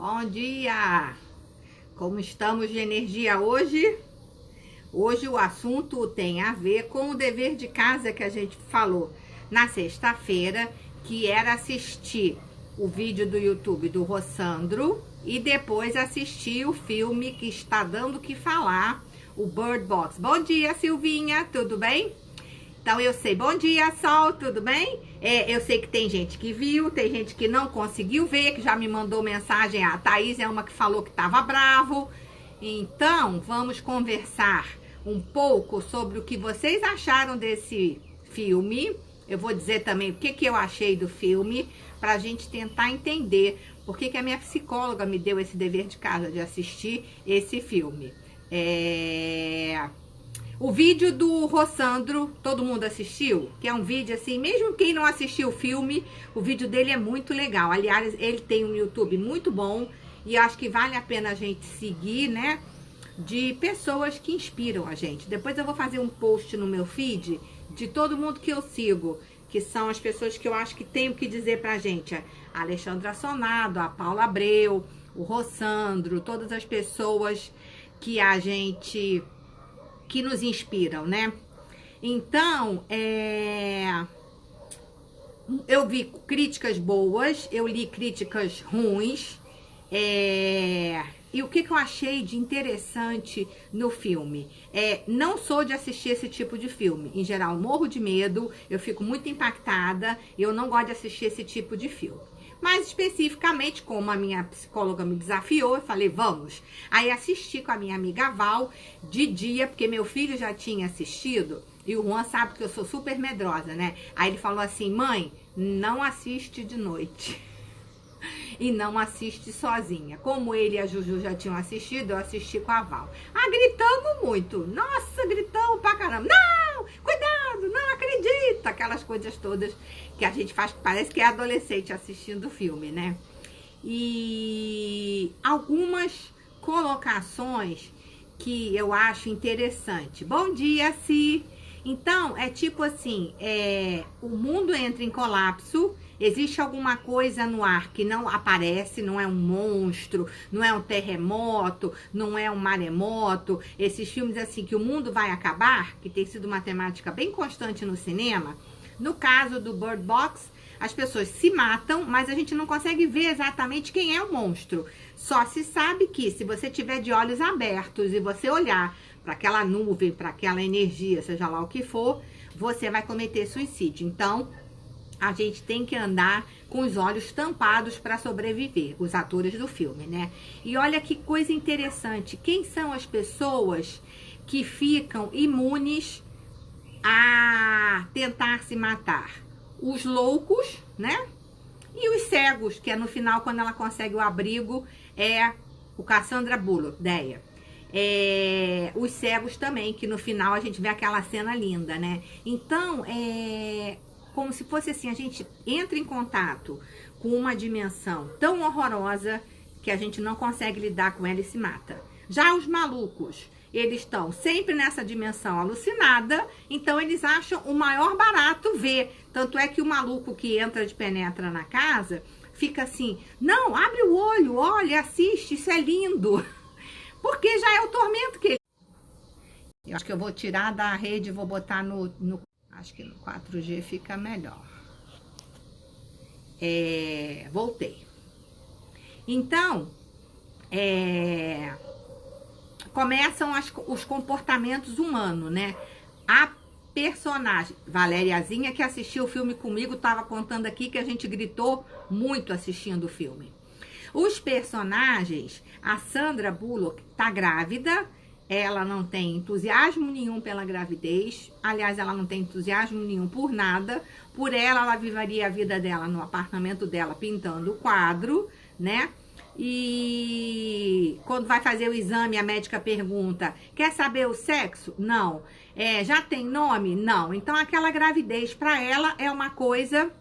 Bom dia! Como estamos de energia hoje? Hoje o assunto tem a ver com o dever de casa que a gente falou na sexta-feira, que era assistir o vídeo do YouTube do Rossandro e depois assistir o filme que está dando o que falar, o Bird Box. Bom dia, Silvinha, tudo bem? Então eu sei, bom dia, Sol, tudo bem? Eu sei que tem gente que viu, tem gente que não conseguiu ver, que já me mandou mensagem. A Thaís é uma que falou que estava bravo. Então, vamos conversar um pouco sobre o que vocês acharam desse filme. Eu vou dizer também o que eu achei do filme, para a gente tentar entender por que a minha psicóloga me deu esse dever de casa de assistir esse filme. O vídeo do Rossandro, todo mundo assistiu? Que é um vídeo assim, mesmo quem não assistiu o filme, o vídeo dele é muito legal. Aliás, ele tem um YouTube muito bom e acho que vale a pena a gente seguir, né? De pessoas que inspiram a gente. Depois eu vou fazer um post no meu feed de todo mundo que eu sigo, que são as pessoas que eu acho que tem o que dizer pra gente. A Alexandra Sonado, a Paula Abreu, o Rossandro, todas as pessoas que a gente... que nos inspiram, né? Então, eu vi críticas boas, eu li críticas ruins, e o que eu achei de interessante no filme? Não sou de assistir esse tipo de filme, em geral morro de medo, eu fico muito impactada, eu não gosto de assistir esse tipo de filme. Mas especificamente, como a minha psicóloga me desafiou, eu falei, vamos. Aí assisti com a minha amiga Val de dia, porque meu filho já tinha assistido, e o Juan sabe que eu sou super medrosa, né? Aí ele falou assim, mãe, não assiste de noite. E não assiste sozinha. Como ele e a Juju já tinham assistido, eu assisti com a Val. Gritamos muito. Nossa, gritamos pra caramba. Não, cuidado, não acredita. Aquelas coisas todas que a gente faz, parece que é adolescente assistindo o filme, né? E algumas colocações que eu acho interessante. Bom dia, Si. Então, é tipo assim, o mundo entra em colapso, existe alguma coisa no ar que não aparece, não é um monstro, não é um terremoto, não é um maremoto, esses filmes assim que o mundo vai acabar, que tem sido uma temática bem constante no cinema. No caso do Bird Box, as pessoas se matam, mas a gente não consegue ver exatamente quem é o monstro. Só se sabe que se você tiver de olhos abertos e você olhar para aquela nuvem, para aquela energia, seja lá o que for, você vai cometer suicídio. Então, a gente tem que andar com os olhos tampados para sobreviver, os atores do filme, né? E olha que coisa interessante, quem são as pessoas que ficam imunes a tentar se matar? Os loucos, né? E os cegos, que é no final, quando ela consegue o abrigo, é o Cassandra Bullock, Deia. Os cegos também, que no final a gente vê aquela cena linda, né? Então, como se fosse assim, a gente entra em contato com uma dimensão tão horrorosa que a gente não consegue lidar com ela e se mata. Já os malucos, eles estão sempre nessa dimensão alucinada, então eles acham o maior barato ver. Tanto é que o maluco que entra de penetra na casa fica assim, não, abre o olho, olha, assiste, isso é lindo. Porque já é o tormento que ele... Eu acho que eu vou tirar da rede e vou botar no... Acho que no 4G fica melhor. Voltei. Então, começam os comportamentos humanos, né? A personagem, Valériazinha, que assistiu o filme comigo, estava contando aqui que a gente gritou muito assistindo o filme. Os personagens, a Sandra Bullock tá grávida, ela não tem entusiasmo nenhum pela gravidez, aliás, ela não tem entusiasmo nenhum por nada, por ela viveria a vida dela no apartamento dela pintando o quadro, né? E quando vai fazer o exame, a médica pergunta, quer saber o sexo? Não. Já tem nome? Não. Então, aquela gravidez para ela é uma coisa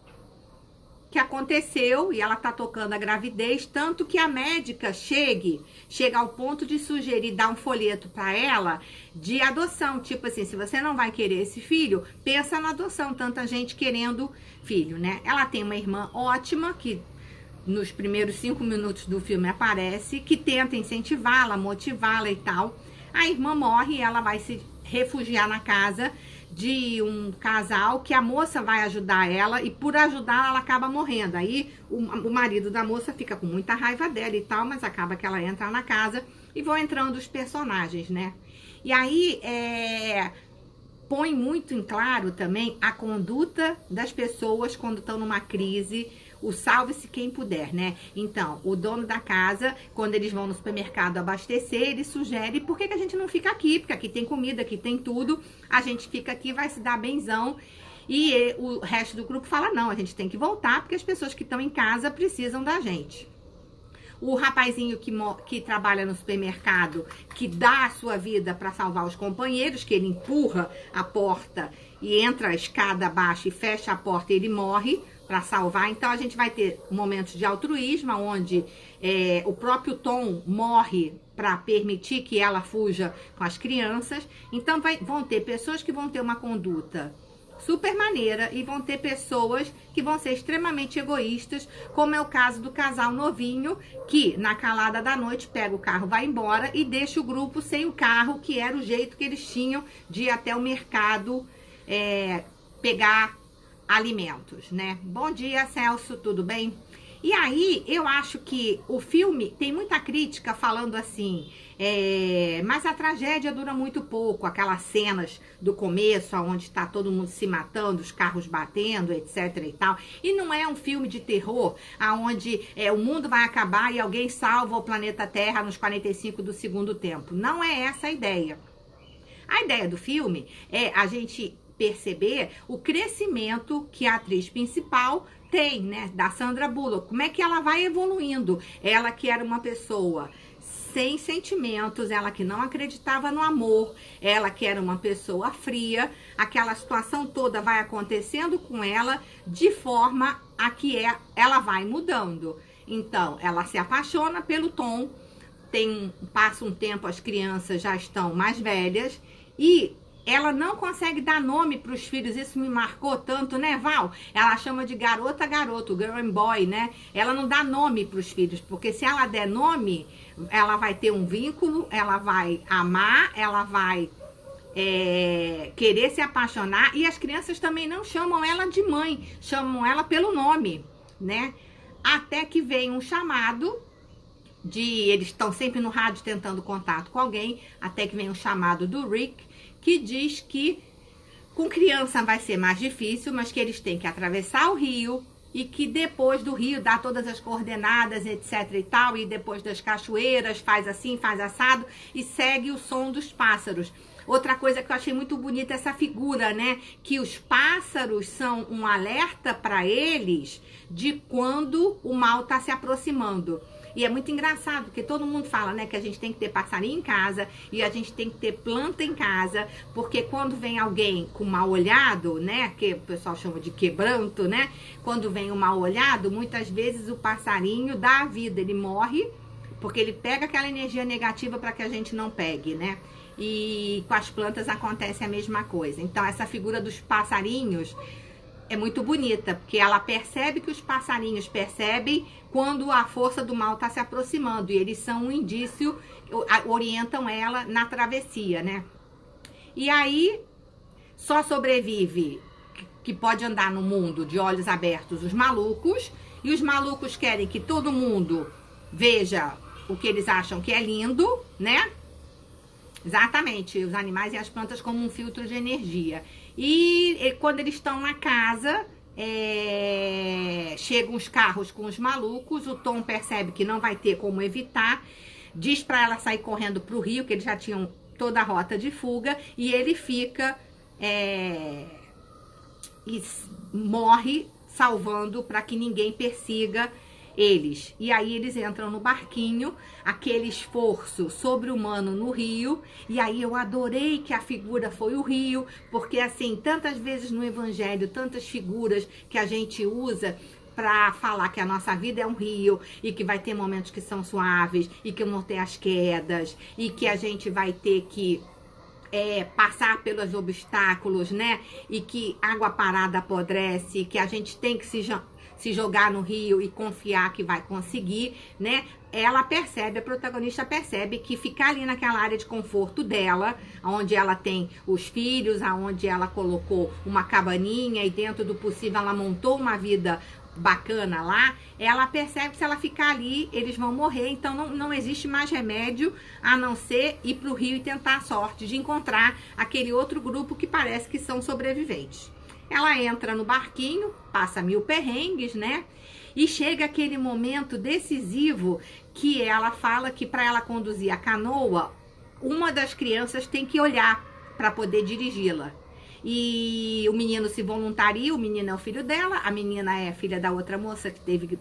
que aconteceu e ela tá tocando a gravidez, tanto que a médica chega ao ponto de sugerir, dar um folheto para ela de adoção, tipo assim, se você não vai querer esse filho, pensa na adoção, tanta gente querendo filho, né? Ela tem uma irmã ótima que nos primeiros 5 minutos do filme aparece, que tenta incentivá-la, motivá-la e tal. A irmã morre e ela vai se refugiar na casa de um casal que a moça vai ajudar ela e por ajudar ela acaba morrendo. Aí o marido da moça fica com muita raiva dela e tal, mas acaba que ela entra na casa e vão entrando os personagens, né? E aí põe muito em claro também a conduta das pessoas quando estão numa crise, o salve-se quem puder, né? Então, o dono da casa, quando eles vão no supermercado abastecer, ele sugere, por que a gente não fica aqui? Porque aqui tem comida, aqui tem tudo, a gente fica aqui, vai se dar benzão. E o resto do grupo fala, não, a gente tem que voltar, porque as pessoas que estão em casa precisam da gente. O rapazinho que trabalha no supermercado, que dá a sua vida para salvar os companheiros, que ele empurra a porta e entra a escada abaixo e fecha a porta e ele morre para salvar. Então a gente vai ter momentos de altruísmo, onde o próprio Tom morre para permitir que ela fuja com as crianças. Então vão ter pessoas que vão ter uma conduta super maneira e vão ter pessoas que vão ser extremamente egoístas, como é o caso do casal novinho que na calada da noite pega o carro, vai embora e deixa o grupo sem o carro, que era o jeito que eles tinham de ir até o mercado pegar alimentos, né? Bom dia, Celso, tudo bem? E aí, eu acho que o filme tem muita crítica falando assim, mas a tragédia dura muito pouco, aquelas cenas do começo, onde está todo mundo se matando, os carros batendo, etc e tal. E não é um filme de terror, onde o mundo vai acabar e alguém salva o planeta Terra nos 45 do segundo tempo. Não é essa a ideia. A ideia do filme é a gente perceber o crescimento que a atriz principal tem, né, da Sandra Bullock, como é que ela vai evoluindo, ela que era uma pessoa sem sentimentos, ela que não acreditava no amor, ela que era uma pessoa fria, aquela situação toda vai acontecendo com ela de forma a que ela vai mudando. Então, ela se apaixona pelo Tom, passa um tempo, as crianças já estão mais velhas e ela não consegue dar nome para os filhos, isso me marcou tanto, né, Val? Ela chama de garota, garoto, girl and boy, né? Ela não dá nome para os filhos, porque se ela der nome, ela vai ter um vínculo, ela vai amar, ela vai querer se apaixonar, e as crianças também não chamam ela de mãe, chamam ela pelo nome, né? Até que vem um chamado eles estão sempre no rádio tentando contato com alguém, até que vem um chamado do Rick, que diz que com criança vai ser mais difícil, mas que eles têm que atravessar o rio e que depois do rio dá todas as coordenadas, etc e tal, e depois das cachoeiras faz assim, faz assado e segue o som dos pássaros. Outra coisa que eu achei muito bonita é essa figura, né? Que os pássaros são um alerta para eles de quando o mal está se aproximando. E é muito engraçado, porque todo mundo fala, né, que a gente tem que ter passarinho em casa e a gente tem que ter planta em casa, porque quando vem alguém com mal olhado, né, que o pessoal chama de quebranto, né, quando vem o mal olhado, muitas vezes o passarinho dá a vida, ele morre, porque ele pega aquela energia negativa para que a gente não pegue, né. E com as plantas acontece a mesma coisa. Então essa figura dos passarinhos é muito bonita, porque ela percebe que os passarinhos percebem quando a força do mal está se aproximando. E eles são um indício, orientam ela na travessia, né? E aí, só sobrevive, que pode andar no mundo de olhos abertos, os malucos. E os malucos querem que todo mundo veja o que eles acham que é lindo, né? Exatamente, os animais e as plantas como um filtro de energia. E quando eles estão na casa, chegam os carros com os malucos, o Tom percebe que não vai ter como evitar, diz para ela sair correndo pro rio, que eles já tinham toda a rota de fuga, e ele fica e morre salvando para que ninguém persiga eles. E aí eles entram no barquinho, aquele esforço sobre-humano no rio, e aí eu adorei que a figura foi o rio, porque assim, tantas vezes no evangelho, tantas figuras que a gente usa para falar que a nossa vida é um rio, e que vai ter momentos que são suaves, e que vão ter as quedas, e que a gente vai ter que passar pelos obstáculos, né? E que água parada apodrece, que a gente tem que se jogar no rio e confiar que vai conseguir, né? Ela percebe, a protagonista percebe que ficar ali naquela área de conforto dela, onde ela tem os filhos, onde ela colocou uma cabaninha e dentro do possível ela montou uma vida bacana lá, ela percebe que se ela ficar ali, eles vão morrer, então não existe mais remédio a não ser ir pro rio e tentar a sorte de encontrar aquele outro grupo que parece que são sobreviventes. Ela entra no barquinho, passa 1000 perrengues, né? E chega aquele momento decisivo que ela fala que para ela conduzir a canoa, uma das crianças tem que olhar para poder dirigi-la. E o menino se voluntaria, o menino é o filho dela, a menina é filha da outra moça que teve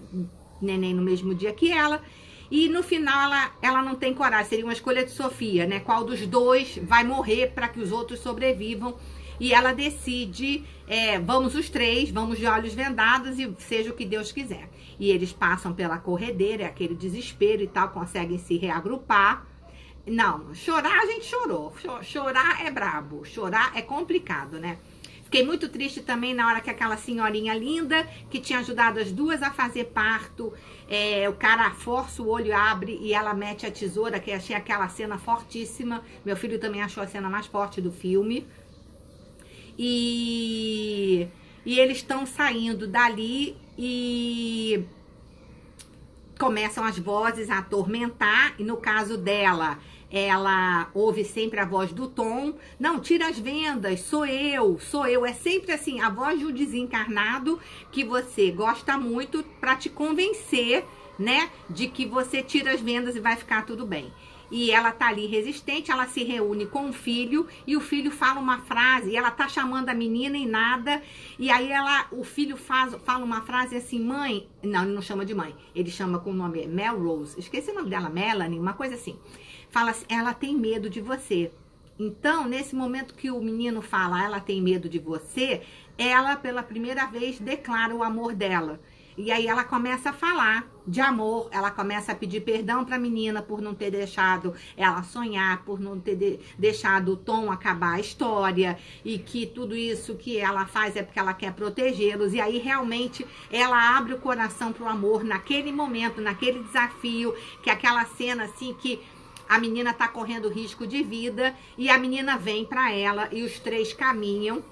neném no mesmo dia que ela. E no final ela não tem coragem, seria uma escolha de Sofia, né? Qual dos dois vai morrer para que os outros sobrevivam. E ela decide, vamos os três, vamos de olhos vendados e seja o que Deus quiser. E eles passam pela corredeira, aquele desespero e tal, conseguem se reagrupar. Não, chorar a gente chorou. Chorar é brabo, chorar é complicado, né? Fiquei muito triste também na hora que aquela senhorinha linda, que tinha ajudado as duas a fazer parto, o cara força o olho, abre e ela mete a tesoura, que achei aquela cena fortíssima. Meu filho também achou a cena mais forte do filme. E eles estão saindo dali e começam as vozes a atormentar. E no caso dela, ela ouve sempre a voz do Tom. Não, tira as vendas, sou eu. É sempre assim, a voz de um desencarnado que você gosta muito para te convencer, né, de que você tira as vendas e vai ficar tudo bem. E ela tá ali resistente, ela se reúne com o filho e o filho fala uma frase, e ela tá chamando a menina e nada, e aí o filho fala uma frase assim, mãe, não, ele não chama de mãe, ele chama com o nome Melrose, esqueci o nome dela, Melanie, uma coisa assim, fala assim, ela tem medo de você. Então, nesse momento que o menino fala, ela tem medo de você, ela pela primeira vez declara o amor dela. E aí ela começa a falar de amor, ela começa a pedir perdão para a menina por não ter deixado ela sonhar, por não ter deixado o Tom acabar a história, e que tudo isso que ela faz é porque ela quer protegê-los. E aí realmente ela abre o coração para o amor naquele momento, naquele desafio, que é aquela cena assim que a menina tá correndo risco de vida e a menina vem para ela e os três caminham.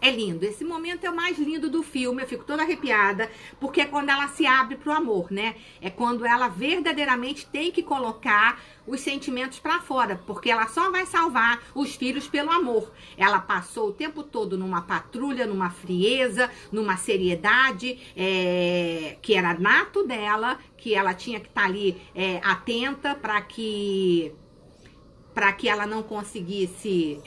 É lindo, esse momento é o mais lindo do filme, eu fico toda arrepiada, porque é quando ela se abre pro amor, né? É quando ela verdadeiramente tem que colocar os sentimentos pra fora, porque ela só vai salvar os filhos pelo amor. Ela passou o tempo todo numa patrulha, numa frieza, numa seriedade, que era nato dela, que ela tinha que estar ali atenta para que ela não conseguisse...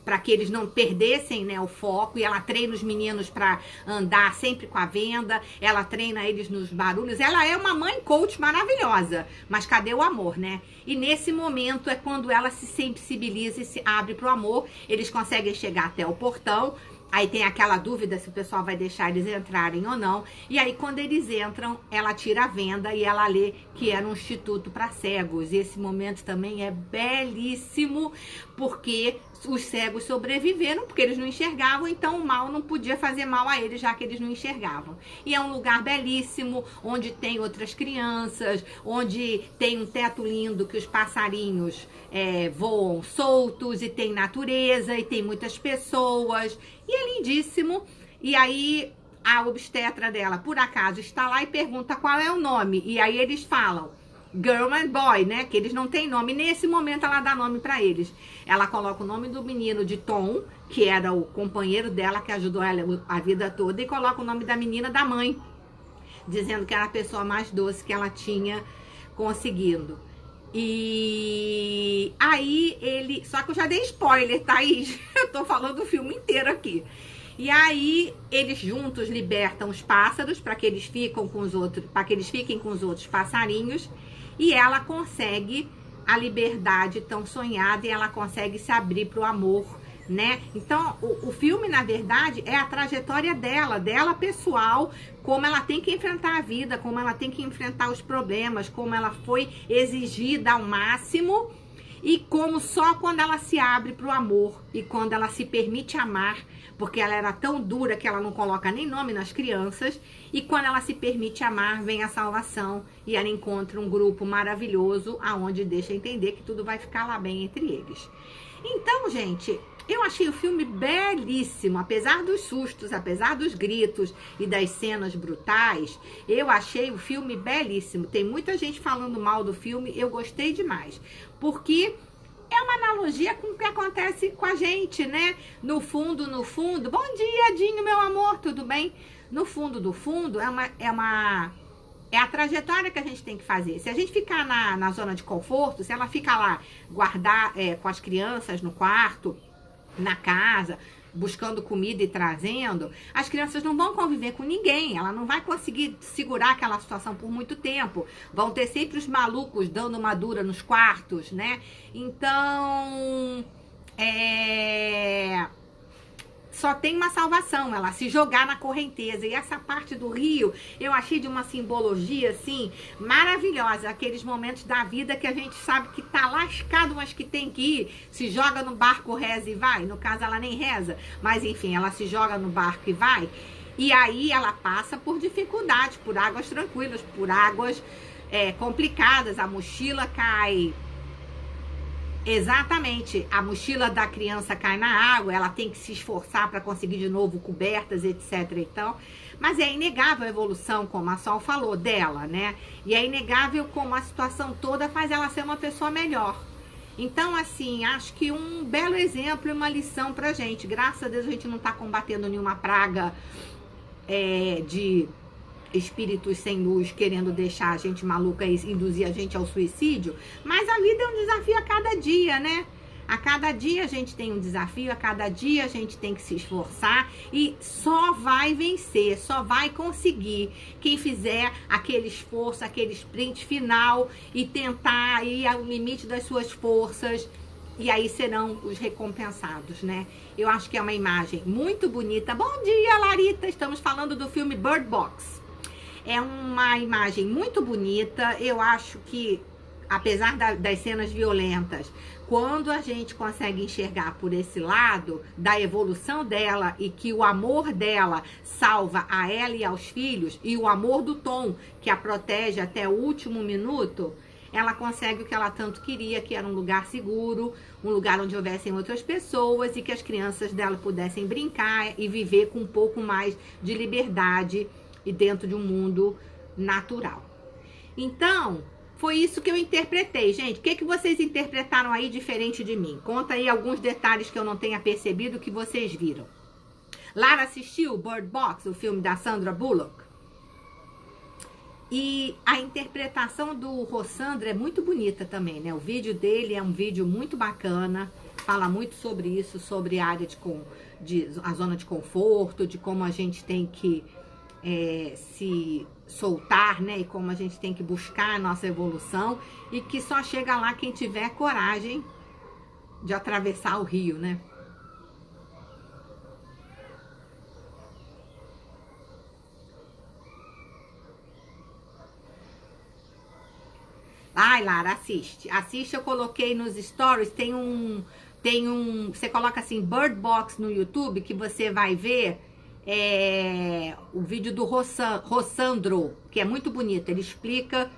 para que eles não perdessem, né, o foco, e ela treina os meninos para andar sempre com a venda, ela treina eles nos barulhos, ela é uma mãe coach maravilhosa, mas cadê o amor, né? E nesse momento é quando ela se sensibiliza e se abre pro amor, eles conseguem chegar até o portão. Aí tem aquela dúvida se o pessoal vai deixar eles entrarem ou não. E aí, quando eles entram, ela tira a venda e ela lê que era um instituto para cegos. E esse momento também é belíssimo, porque os cegos sobreviveram, porque eles não enxergavam, então o mal não podia fazer mal a eles, já que eles não enxergavam. E é um lugar belíssimo, onde tem outras crianças, onde tem um teto lindo que os passarinhos voam soltos, e tem natureza, e tem muitas pessoas, e é lindíssimo. E aí a obstetra dela, por acaso, está lá e pergunta qual é o nome, e aí eles falam Girl and Boy, né? Que eles não têm nome. Nesse momento ela dá nome pra eles. Ela coloca o nome do menino de Tom, que era o companheiro dela, que ajudou ela a vida toda, e coloca o nome da menina da mãe, dizendo que era a pessoa mais doce que ela tinha conseguido. E aí ele... Só que eu já dei spoiler, Thaís. Eu tô falando o filme inteiro aqui. E aí eles juntos libertam os pássaros para que eles fiquem com os outros passarinhos, e ela consegue a liberdade tão sonhada, e ela consegue se abrir para o amor, né? Então o filme, na verdade, é a trajetória dela pessoal, como ela tem que enfrentar a vida, como ela tem que enfrentar os problemas, como ela foi exigida ao máximo, e como só quando ela se abre para o amor e quando ela se permite amar, porque ela era tão dura que ela não coloca nem nome nas crianças, e quando ela se permite amar, vem a salvação e ela encontra um grupo maravilhoso, aonde deixa entender que tudo vai ficar lá bem entre eles. Então, gente, eu achei o filme belíssimo, apesar dos sustos, apesar dos gritos e das cenas brutais, eu achei o filme belíssimo. Tem muita gente falando mal do filme, eu gostei demais, porque é uma analogia com o que acontece com a gente, né? No fundo, bom dia, Dinho, meu amor, tudo bem? No fundo do fundo, é a trajetória que a gente tem que fazer. Se a gente ficar na zona de conforto, se ela ficar lá, guardar com as crianças no quarto, na casa, buscando comida e trazendo, as crianças não vão conviver com ninguém, ela não vai conseguir segurar aquela situação por muito tempo, vão ter sempre os malucos dando uma dura nos quartos, né? Então, só tem uma salvação, ela se jogar na correnteza. E essa parte do rio, eu achei de uma simbologia, assim, maravilhosa. Aqueles momentos da vida que a gente sabe que tá lascado, mas que tem que ir. Se joga no barco, reza e vai. No caso, ela nem reza, mas enfim, ela se joga no barco e vai. E aí ela passa por dificuldades, por águas tranquilas, por águas complicadas. A mochila cai... Exatamente, a mochila da criança cai na água, ela tem que se esforçar para conseguir de novo cobertas, etc. Então, mas é inegável a evolução, como a Sol falou, dela, né? E é inegável como a situação toda faz ela ser uma pessoa melhor. Então, assim, acho que um belo exemplo e uma lição pra gente. Graças a Deus a gente não tá combatendo nenhuma praga de espíritos sem luz querendo deixar a gente maluca e induzir a gente ao suicídio, mas a vida é um desafio a cada dia, né? A cada dia a gente tem um desafio, a cada dia a gente tem que se esforçar e só vai vencer, só vai conseguir quem fizer aquele esforço, aquele sprint final e tentar ir ao limite das suas forças. E aí serão os recompensados, né? Eu acho que é uma imagem muito bonita. Bom dia, Larita! Estamos falando do filme Bird Box. É uma imagem muito bonita. Eu acho que, apesar das cenas violentas, quando a gente consegue enxergar por esse lado da evolução dela e que o amor dela salva a ela e aos filhos, e o amor do Tom, que a protege até o último minuto, ela consegue o que ela tanto queria, que era um lugar seguro, um lugar onde houvessem outras pessoas e que as crianças dela pudessem brincar e viver com um pouco mais de liberdade e dentro de um mundo natural. Então, foi isso que eu interpretei, gente. O que vocês interpretaram aí diferente de mim? Conta aí alguns detalhes que eu não tenha percebido que vocês viram. Lara assistiu Bird Box, o filme da Sandra Bullock? E a interpretação do Rossandro é muito bonita também, né? O vídeo dele é um vídeo muito bacana, fala muito sobre isso, sobre a área a zona de conforto, de como a gente tem que se soltar, né? E como a gente tem que buscar a nossa evolução e que só chega lá quem tiver coragem de atravessar o rio, né? Ai, Lara, assiste. Assiste, eu coloquei nos stories, você coloca assim, Bird Box no YouTube, que você vai ver o vídeo do Rossandro, que é muito bonito. Ele explica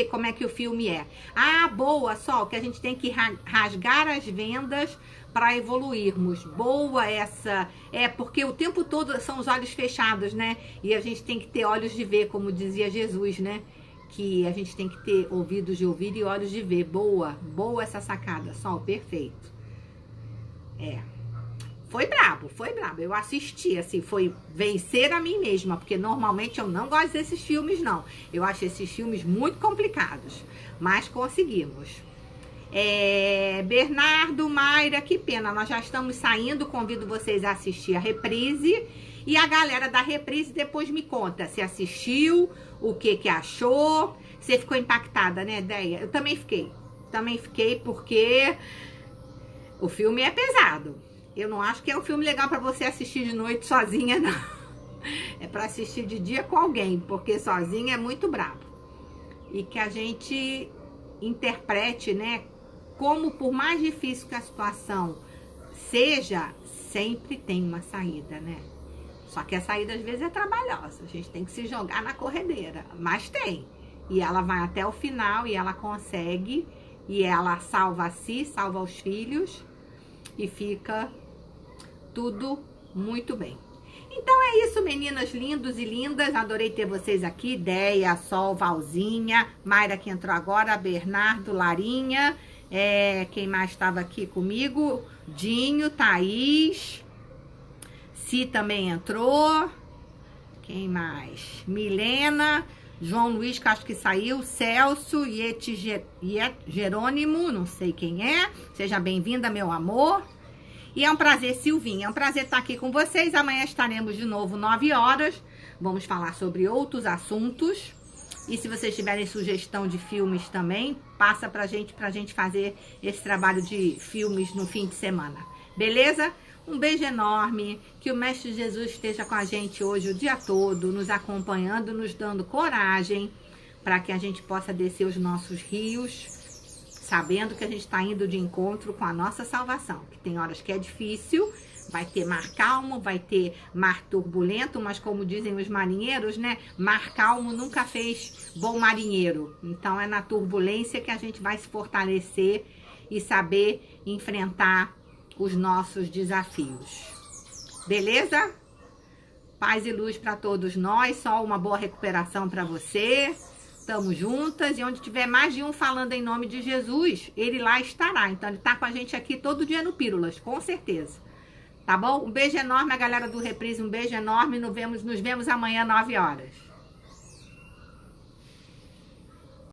como é que o filme é. Ah, boa, Sol, que a gente tem que rasgar as vendas para evoluirmos. Boa essa. Porque o tempo todo são os olhos fechados, né? E a gente tem que ter olhos de ver, como dizia Jesus, né? Que a gente tem que ter ouvidos de ouvir e olhos de ver. Boa essa sacada, Sol, perfeito. Foi brabo. Eu assisti, assim, foi vencer a mim mesma, porque normalmente eu não gosto desses filmes, não. Eu acho esses filmes muito complicados, mas conseguimos. Bernardo, Mayra, que pena, nós já estamos saindo, convido vocês a assistir a reprise. E a galera da reprise depois me conta se assistiu, o que achou. Você ficou impactada, né, Deia? Eu também fiquei porque o filme é pesado. Eu não acho que é um filme legal pra você assistir de noite sozinha, não. É pra assistir de dia com alguém, porque sozinha é muito brabo. E que a gente interprete, né, como por mais difícil que a situação seja, sempre tem uma saída, né? Só que a saída às vezes é trabalhosa, a gente tem que se jogar na corredeira, mas tem. E ela vai até o final e ela consegue, e ela salva a si, salva os filhos e fica tudo muito bem. Então é isso, meninas lindos e lindas, adorei ter vocês aqui, Deia, Sol, Valzinha, Mayra que entrou agora, Bernardo, Larinha, quem mais estava aqui comigo? Dinho, Thaís, Si também entrou, quem mais? Milena, João Luiz, que acho que saiu, Celso, Jerônimo, não sei quem é, seja bem-vinda, meu amor. E é um prazer, Silvinha, é um prazer estar aqui com vocês. Amanhã estaremos de novo 9 horas. Vamos falar sobre outros assuntos. E se vocês tiverem sugestão de filmes também, passa pra gente fazer esse trabalho de filmes no fim de semana. Beleza? Um beijo enorme. Que o Mestre Jesus esteja com a gente hoje o dia todo, nos acompanhando, nos dando coragem para que a gente possa descer os nossos rios, sabendo que a gente está indo de encontro com a nossa salvação, que tem horas que é difícil, vai ter mar calmo, vai ter mar turbulento, mas como dizem os marinheiros, né, mar calmo nunca fez bom marinheiro. Então é na turbulência que a gente vai se fortalecer e saber enfrentar os nossos desafios. Beleza? Paz e luz para todos nós, só uma boa recuperação para você. Estamos juntas, e onde tiver mais de um falando em nome de Jesus, ele lá estará. Então, ele está com a gente aqui todo dia no Pílulas, com certeza. Tá bom? Um beijo enorme, a galera do Reprise, um beijo enorme. Nos vemos amanhã, 9 horas.